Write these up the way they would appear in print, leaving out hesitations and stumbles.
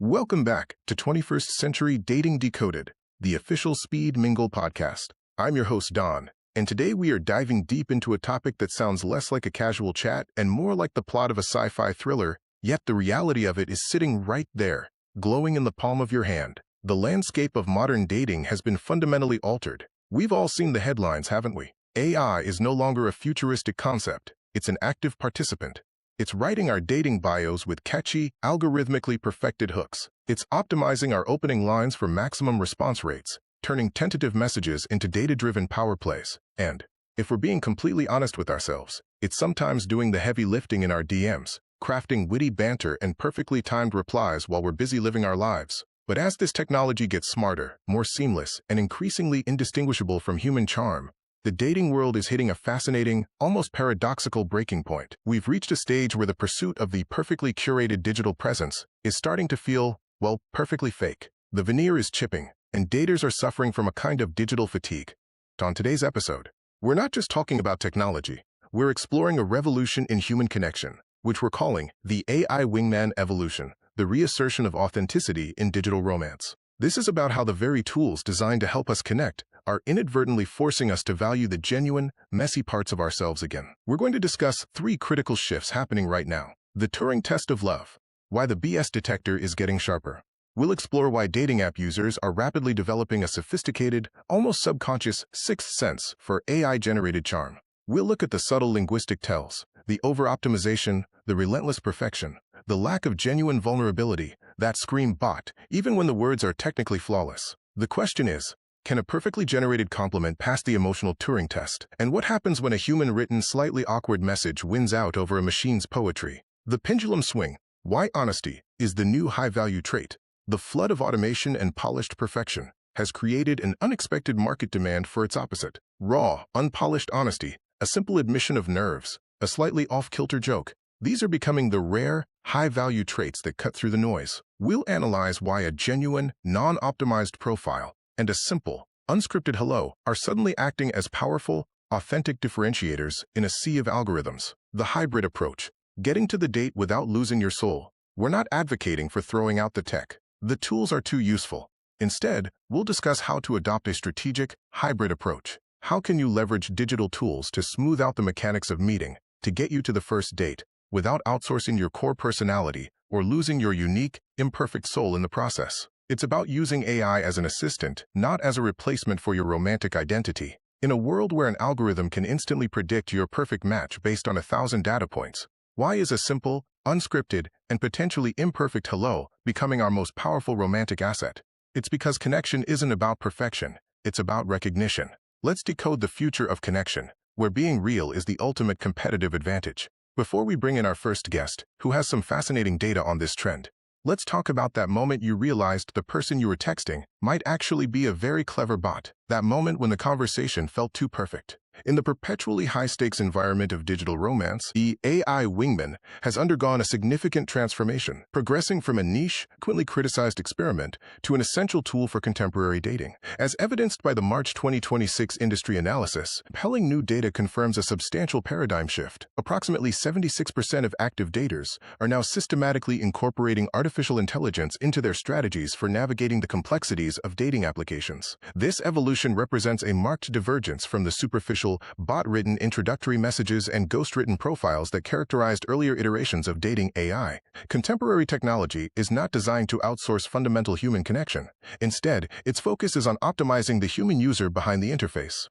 Welcome back to 21st Century Dating Decoded, the official Speed Mingle podcast. I'm your host, Don, and today we are diving deep into a topic that sounds less like a casual chat and more like the plot of a sci-fi thriller, yet the reality of it is sitting right there, glowing in the palm of your hand. The landscape of modern dating has been fundamentally altered. We've all seen the headlines, haven't we? AI is no longer a futuristic concept. It's an active participant. It's writing our dating bios with catchy, algorithmically perfected hooks. It's optimizing our opening lines for maximum response rates, turning tentative messages into data-driven power plays. And, if we're being completely honest with ourselves, it's sometimes doing the heavy lifting in our DMs, crafting witty banter and perfectly timed replies while we're busy living our lives. But as this technology gets smarter, more seamless, and increasingly indistinguishable from human charm, the dating world is hitting a fascinating, almost paradoxical breaking point. We've reached a stage where the pursuit of the perfectly curated digital presence is starting to feel, well, perfectly fake. The veneer is chipping, and daters are suffering from a kind of digital fatigue. On today's episode, we're not just talking about technology. We're exploring a revolution in human connection, which we're calling the AI Wingman evolution, the reassertion of authenticity in digital romance. This is about how the very tools designed to help us connect are inadvertently forcing us to value the genuine, messy parts of ourselves again. We're going to discuss 3 critical shifts happening right now. The Turing test of love, why the BS detector is getting sharper. We'll explore why dating app users are rapidly developing a sophisticated, almost subconscious sixth sense for AI-generated charm. We'll look at the subtle linguistic tells, the over-optimization, the relentless perfection, the lack of genuine vulnerability that scream bot, even when the words are technically flawless. The question is, can a perfectly generated compliment pass the emotional Turing test? And what happens when a human-written, slightly awkward message wins out over a machine's poetry? The pendulum swing, why honesty is the new high-value trait. The flood of automation and polished perfection has created an unexpected market demand for its opposite. Raw, unpolished honesty, a simple admission of nerves, a slightly off-kilter joke. These are becoming the rare, high-value traits that cut through the noise. We'll analyze why a genuine, non-optimized profile and a simple, unscripted hello are suddenly acting as powerful, authentic differentiators in a sea of algorithms. The hybrid approach, getting to the date without losing your soul. We're not advocating for throwing out the tech. The tools are too useful. Instead, we'll discuss how to adopt a strategic, hybrid approach. How can you leverage digital tools to smooth out the mechanics of meeting, to get you to the first date, without outsourcing your core personality or losing your unique, imperfect soul in the process? It's about using AI as an assistant, not as a replacement for your romantic identity. In a world where an algorithm can instantly predict your perfect match based on 1,000 data points, why is a simple, unscripted, and potentially imperfect hello becoming our most powerful romantic asset? It's because connection isn't about perfection, it's about recognition. Let's decode the future of connection, where being real is the ultimate competitive advantage. Before we bring in our first guest, who has some fascinating data on this trend, let's talk about that moment you realized the person you were texting might actually be a very clever bot. That moment when the conversation felt too perfect. In the perpetually high-stakes environment of digital romance, the AI Wingman has undergone a significant transformation, progressing from a niche, frequently criticized experiment to an essential tool for contemporary dating. As evidenced by the March 2026 industry analysis, compelling new data confirms a substantial paradigm shift. Approximately 76% of active daters are now systematically incorporating artificial intelligence into their strategies for navigating the complexities of dating applications. This evolution represents a marked divergence from the superficial, bot-written introductory messages and ghost-written profiles that characterized earlier iterations of dating AI. Contemporary technology is not designed to outsource fundamental human connection. Instead, its focus is on optimizing the human user behind the interface.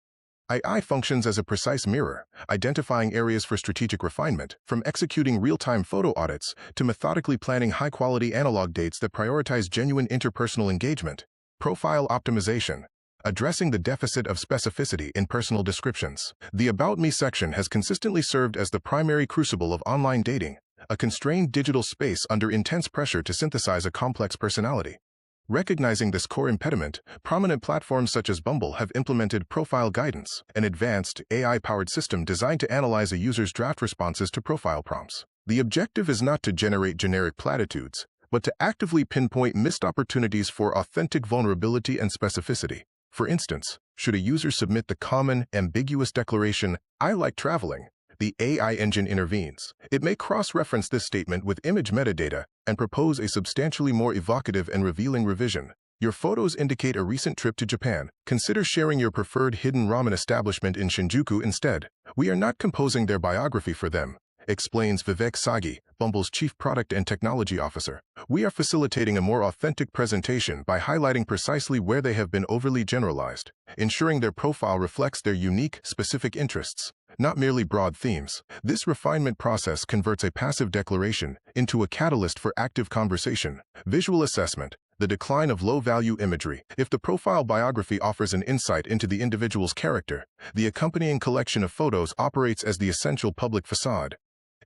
AI functions as a precise mirror, identifying areas for strategic refinement, from executing real-time photo audits to methodically planning high-quality analog dates that prioritize genuine interpersonal engagement. Profile optimization, addressing the deficit of specificity in personal descriptions. The About Me section has consistently served as the primary crucible of online dating, a constrained digital space under intense pressure to synthesize a complex personality. Recognizing this core impediment, prominent platforms such as Bumble have implemented Profile Guidance, an advanced, AI-powered system designed to analyze a user's draft responses to profile prompts. The objective is not to generate generic platitudes, but to actively pinpoint missed opportunities for authentic vulnerability and specificity. For instance, should a user submit the common, ambiguous declaration, "I like traveling," the AI engine intervenes. It may cross-reference this statement with image metadata and propose a substantially more evocative and revealing revision. Your photos indicate a recent trip to Japan. Consider sharing your preferred hidden ramen establishment in Shinjuku instead. We are not composing their biography for them, explains Vivek Sagi, Bumble's Chief Product and Technology Officer. We are facilitating a more authentic presentation by highlighting precisely where they have been overly generalized, ensuring their profile reflects their unique, specific interests, not merely broad themes. This refinement process converts a passive declaration into a catalyst for active conversation. Visual assessment. The decline of low-value imagery. If the profile biography offers an insight into the individual's character, the accompanying collection of photos operates as the essential public facade.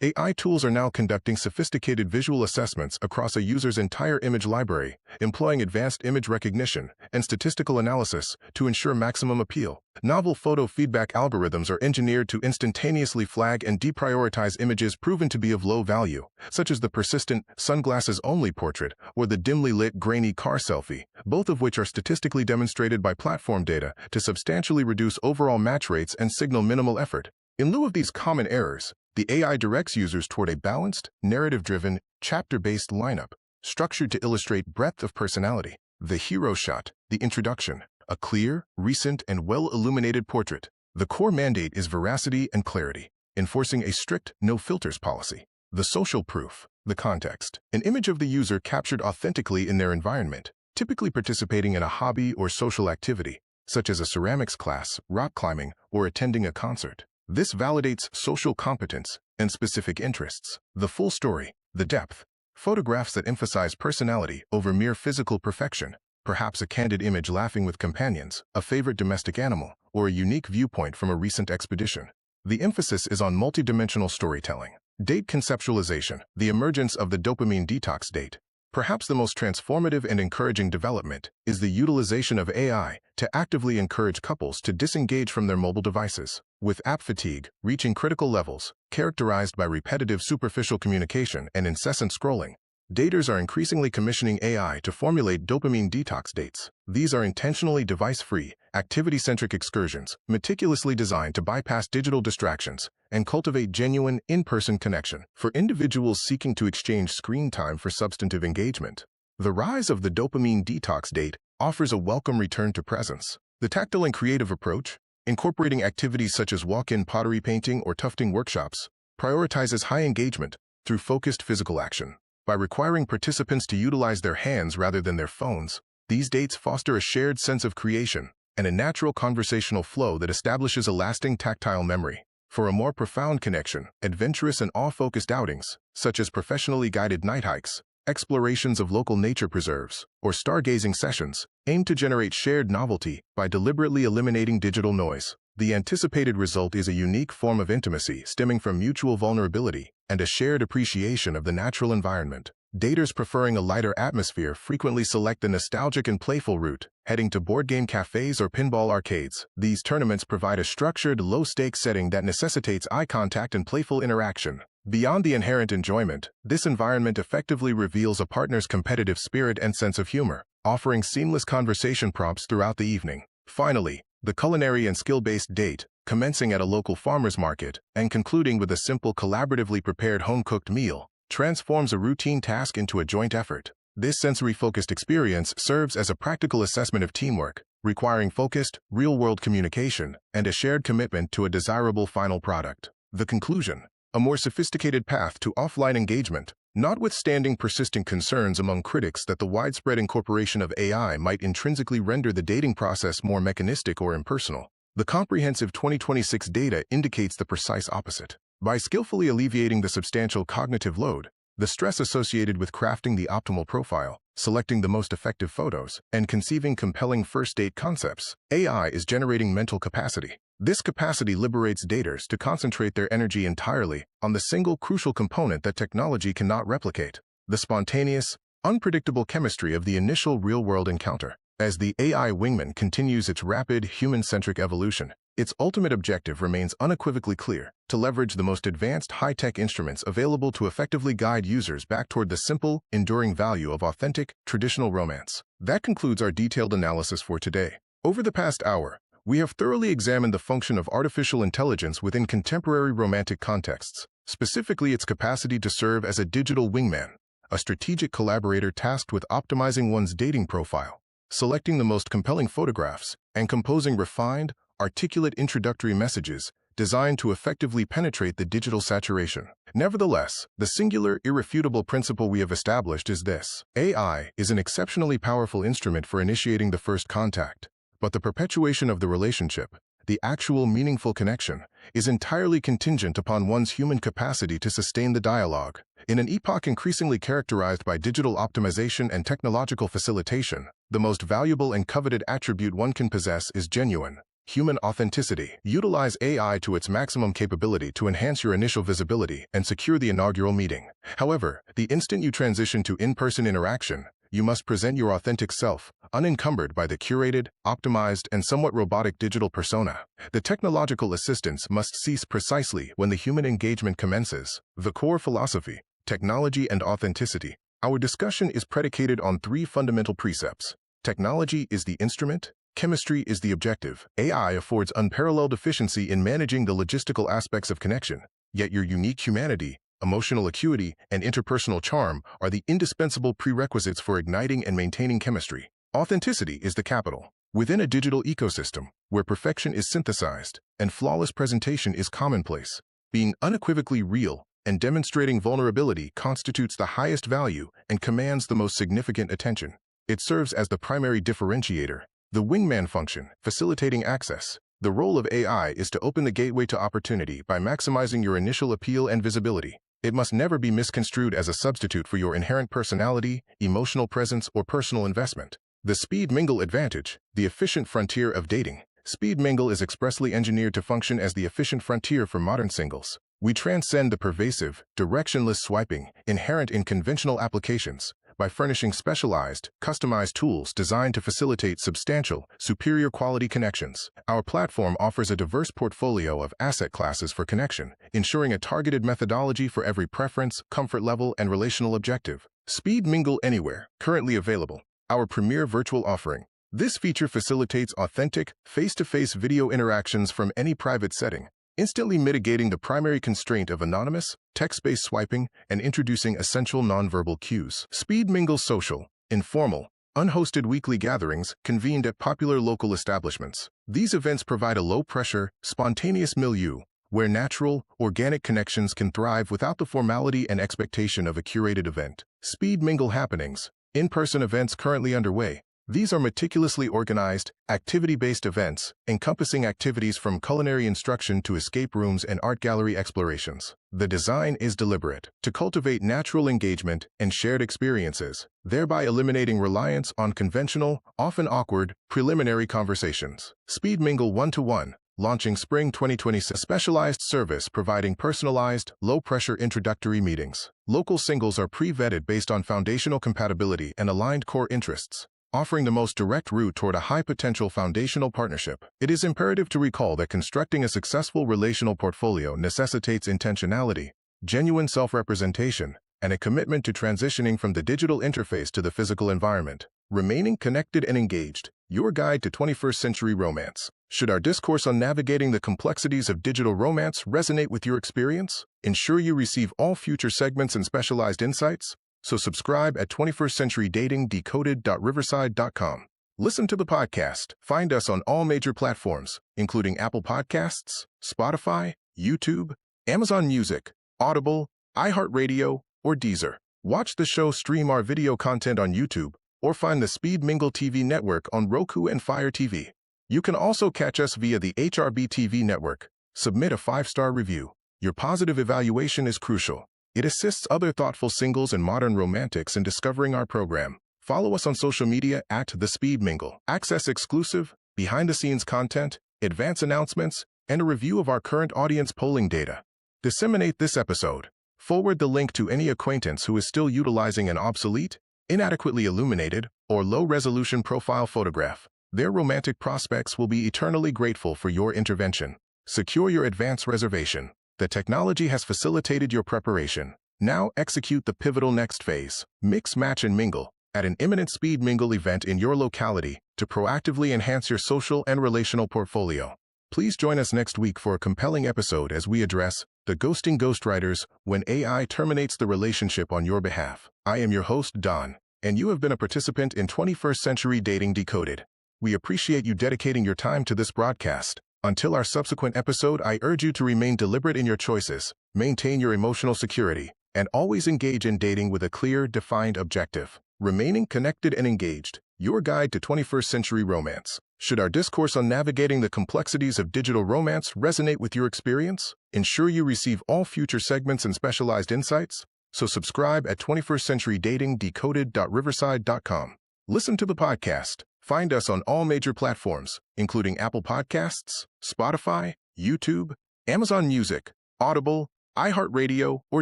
AI tools are now conducting sophisticated visual assessments across a user's entire image library, employing advanced image recognition and statistical analysis to ensure maximum appeal. Novel photo feedback algorithms are engineered to instantaneously flag and deprioritize images proven to be of low value, such as the persistent sunglasses-only portrait or the dimly lit grainy car selfie, both of which are statistically demonstrated by platform data to substantially reduce overall match rates and signal minimal effort. In lieu of these common errors, the AI directs users toward a balanced, narrative-driven, chapter-based lineup, structured to illustrate breadth of personality. The hero shot, the introduction, a clear, recent, and well-illuminated portrait. The core mandate is veracity and clarity, enforcing a strict no-filters policy. The social proof, the context, an image of the user captured authentically in their environment, typically participating in a hobby or social activity, such as a ceramics class, rock climbing, or attending a concert. This validates social competence and specific interests. The full story, the depth, photographs that emphasize personality over mere physical perfection, perhaps a candid image laughing with companions, a favorite domestic animal, or a unique viewpoint from a recent expedition. The emphasis is on multidimensional storytelling. Date conceptualization, the emergence of the dopamine detox date. Perhaps the most transformative and encouraging development is the utilization of AI to actively encourage couples to disengage from their mobile devices. With app fatigue reaching critical levels, characterized by repetitive superficial communication and incessant scrolling, daters are increasingly commissioning AI to formulate dopamine detox dates. These are intentionally device-free, activity-centric excursions, meticulously designed to bypass digital distractions and cultivate genuine, in-person connection. For individuals seeking to exchange screen time for substantive engagement, the rise of the dopamine detox date offers a welcome return to presence. The tactile and creative approach, incorporating activities such as walk-in pottery painting or tufting workshops, prioritizes high engagement through focused physical action. By requiring participants to utilize their hands rather than their phones, these dates foster a shared sense of creation and a natural conversational flow that establishes a lasting tactile memory. For a more profound connection, adventurous and awe-focused outings, such as professionally guided night hikes, explorations of local nature preserves, or stargazing sessions, aim to generate shared novelty by deliberately eliminating digital noise. The anticipated result is a unique form of intimacy stemming from mutual vulnerability and a shared appreciation of the natural environment. Daters preferring a lighter atmosphere frequently select the nostalgic and playful route, heading to board game cafes or pinball arcades. These tournaments provide a structured, low-stakes setting that necessitates eye contact and playful interaction. Beyond the inherent enjoyment, this environment effectively reveals a partner's competitive spirit and sense of humor, offering seamless conversation prompts throughout the evening. Finally, the culinary and skill-based date, commencing at a local farmer's market and concluding with a simple collaboratively prepared home-cooked meal, transforms a routine task into a joint effort. This sensory-focused experience serves as a practical assessment of teamwork, requiring focused, real-world communication and a shared commitment to a desirable final product. The conclusion: a more sophisticated path to offline engagement, notwithstanding persistent concerns among critics that the widespread incorporation of AI might intrinsically render the dating process more mechanistic or impersonal. The comprehensive 2026 data indicates the precise opposite. By skillfully alleviating the substantial cognitive load, the stress associated with crafting the optimal profile, selecting the most effective photos, and conceiving compelling first-date concepts, AI is generating mental capacity. This capacity liberates daters to concentrate their energy entirely on the single crucial component that technology cannot replicate: the spontaneous, unpredictable chemistry of the initial real-world encounter. As the AI Wingman continues its rapid, human-centric evolution, its ultimate objective remains unequivocally clear: to leverage the most advanced high-tech instruments available to effectively guide users back toward the simple, enduring value of authentic, traditional romance. That concludes our detailed analysis for today. Over the past hour, we have thoroughly examined the function of artificial intelligence within contemporary romantic contexts, specifically its capacity to serve as a digital wingman, a strategic collaborator tasked with optimizing one's dating profile, selecting the most compelling photographs, and composing refined, articulate introductory messages designed to effectively penetrate the digital saturation. Nevertheless, the singular, irrefutable principle we have established is this: AI is an exceptionally powerful instrument for initiating the first contact, but the perpetuation of the relationship, the actual meaningful connection, is entirely contingent upon one's human capacity to sustain the dialogue. In an epoch increasingly characterized by digital optimization and technological facilitation, the most valuable and coveted attribute one can possess is genuine, human authenticity. Utilize AI to its maximum capability to enhance your initial visibility and secure the inaugural meeting. However, the instant you transition to in-person interaction, you must present your authentic self, unencumbered by the curated, optimized, and somewhat robotic digital persona. The technological assistance must cease precisely when the human engagement commences. The core philosophy: technology and authenticity. Our discussion is predicated on three fundamental precepts. Technology is the instrument, chemistry is the objective. AI affords unparalleled efficiency in managing the logistical aspects of connection, yet your unique humanity, emotional acuity, and interpersonal charm are the indispensable prerequisites for igniting and maintaining chemistry. Authenticity is the capital. Within a digital ecosystem, where perfection is synthesized and flawless presentation is commonplace, being unequivocally real and demonstrating vulnerability constitutes the highest value and commands the most significant attention. It serves as the primary differentiator, the wingman function, facilitating access. The role of AI is to open the gateway to opportunity by maximizing your initial appeal and visibility. It must never be misconstrued as a substitute for your inherent personality, emotional presence, or personal investment. The Speed Mingle advantage, the efficient frontier of dating. Speed Mingle is expressly engineered to function as the efficient frontier for modern singles. We transcend the pervasive, directionless swiping inherent in conventional applications by furnishing specialized, customized tools designed to facilitate substantial, superior quality connections. Our platform offers a diverse portfolio of asset classes for connection, ensuring a targeted methodology for every preference, comfort level, and relational objective. Speed Mingle Anywhere, currently available. Our premier virtual offering. This feature facilitates authentic, face-to-face video interactions from any private setting, instantly mitigating the primary constraint of anonymous, text-based swiping and introducing essential nonverbal cues. Speed Mingle Social, informal, unhosted weekly gatherings convened at popular local establishments. These events provide a low-pressure, spontaneous milieu where natural, organic connections can thrive without the formality and expectation of a curated event. Speed Mingle Happenings, in-person events currently underway. These are meticulously organized, activity-based events, encompassing activities from culinary instruction to escape rooms and art gallery explorations. The design is deliberate, to cultivate natural engagement and shared experiences, thereby eliminating reliance on conventional, often awkward, preliminary conversations. Speed Mingle 1-to-1, launching spring 2026. Specialized service providing personalized, low-pressure introductory meetings. Local singles are pre-vetted based on foundational compatibility and aligned core interests, offering the most direct route toward a high-potential foundational partnership. It is imperative to recall that constructing a successful relational portfolio necessitates intentionality, genuine self-representation, and a commitment to transitioning from the digital interface to the physical environment. Remaining connected and engaged, your guide to 21st century romance. Should our discourse on navigating the complexities of digital romance resonate with your experience? Ensure you receive all future segments and specialized insights. So subscribe at 21stcenturydatingsdecoded.riverside.com. Listen to the podcast. Find us on all major platforms, including Apple Podcasts, Spotify, YouTube, Amazon Music, Audible, iHeartRadio, or Deezer. Watch the show, stream our video content on YouTube, or find the Speed Mingle TV Network on Roku and Fire TV. You can also catch us via the HRB TV Network. Submit a 5-star review. Your positive evaluation is crucial. It assists other thoughtful singles and modern romantics in discovering our program. Follow us on social media at The Speed Mingle. Access exclusive, behind-the-scenes content, advance announcements, and a review of our current audience polling data. Disseminate this episode. Forward the link to any acquaintance who is still utilizing an obsolete, inadequately illuminated, or low-resolution profile photograph. Their romantic prospects will be eternally grateful for your intervention. Secure your advance reservation. The technology has facilitated your preparation. Now execute the pivotal next phase. Mix, match, and mingle. at an imminent Speed Mingle event in your locality to proactively enhance your social and relational portfolio. Please join us next week for a compelling episode as we address the ghosting ghostwriters when AI terminates the relationship on your behalf. I am your host, Don, and you have been a participant in 21st Century Dating Decoded. We appreciate you dedicating your time to this broadcast. Until our subsequent episode, I urge you to remain deliberate in your choices, maintain your emotional security, and always engage in dating with a clear, defined objective. Remaining connected and engaged, your guide to 21st century romance. Should our discourse on navigating the complexities of digital romance resonate with your experience? Ensure you receive all future segments and specialized insights. So subscribe at 21stcenturydaytingdecoded.riverside.com. Listen to the podcast. Find us on all major platforms, including Apple Podcasts, Spotify, YouTube, Amazon Music, Audible, iHeartRadio, or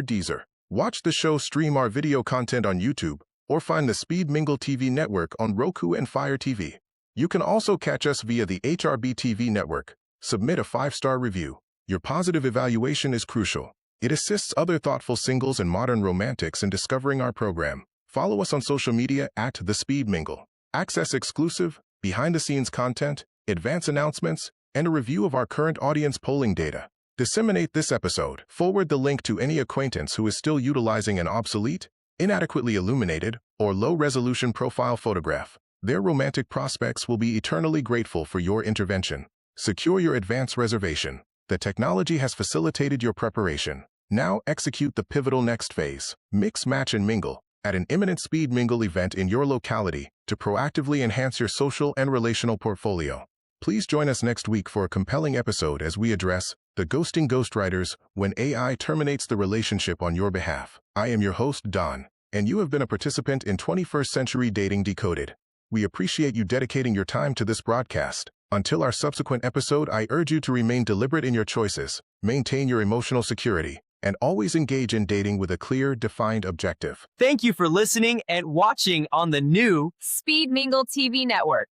Deezer. Watch the show, stream our video content on YouTube, or find the Speed Mingle TV Network on Roku and Fire TV. You can also catch us via the HRB TV Network. Submit a 5-star review. Your positive evaluation is crucial. It assists other thoughtful singles and modern romantics in discovering our program. Follow us on social media at The Speed Mingle. Access exclusive, behind-the-scenes content, advance announcements, and a review of our current audience polling data. Disseminate this episode. Forward the link to any acquaintance who is still utilizing an obsolete, inadequately illuminated, or low-resolution profile photograph. Their romantic prospects will be eternally grateful for your intervention. Secure your advance reservation. The technology has facilitated your preparation. Now execute the pivotal next phase. Mix, match, and mingle at an imminent Speed Mingle event in your locality to proactively enhance your social and relational portfolio. Please join us next week for a compelling episode as we address the ghosting ghostwriters when AI terminates the relationship on your behalf. I am your host, Don, and you have been a participant in 21st Century Dating Decoded. We appreciate you dedicating your time to this broadcast. Until our subsequent episode, I urge you to remain deliberate in your choices, maintain your emotional security, and always engage in dating with a clear, defined objective. Thank you for listening and watching on the new Speed Mingle TV Network.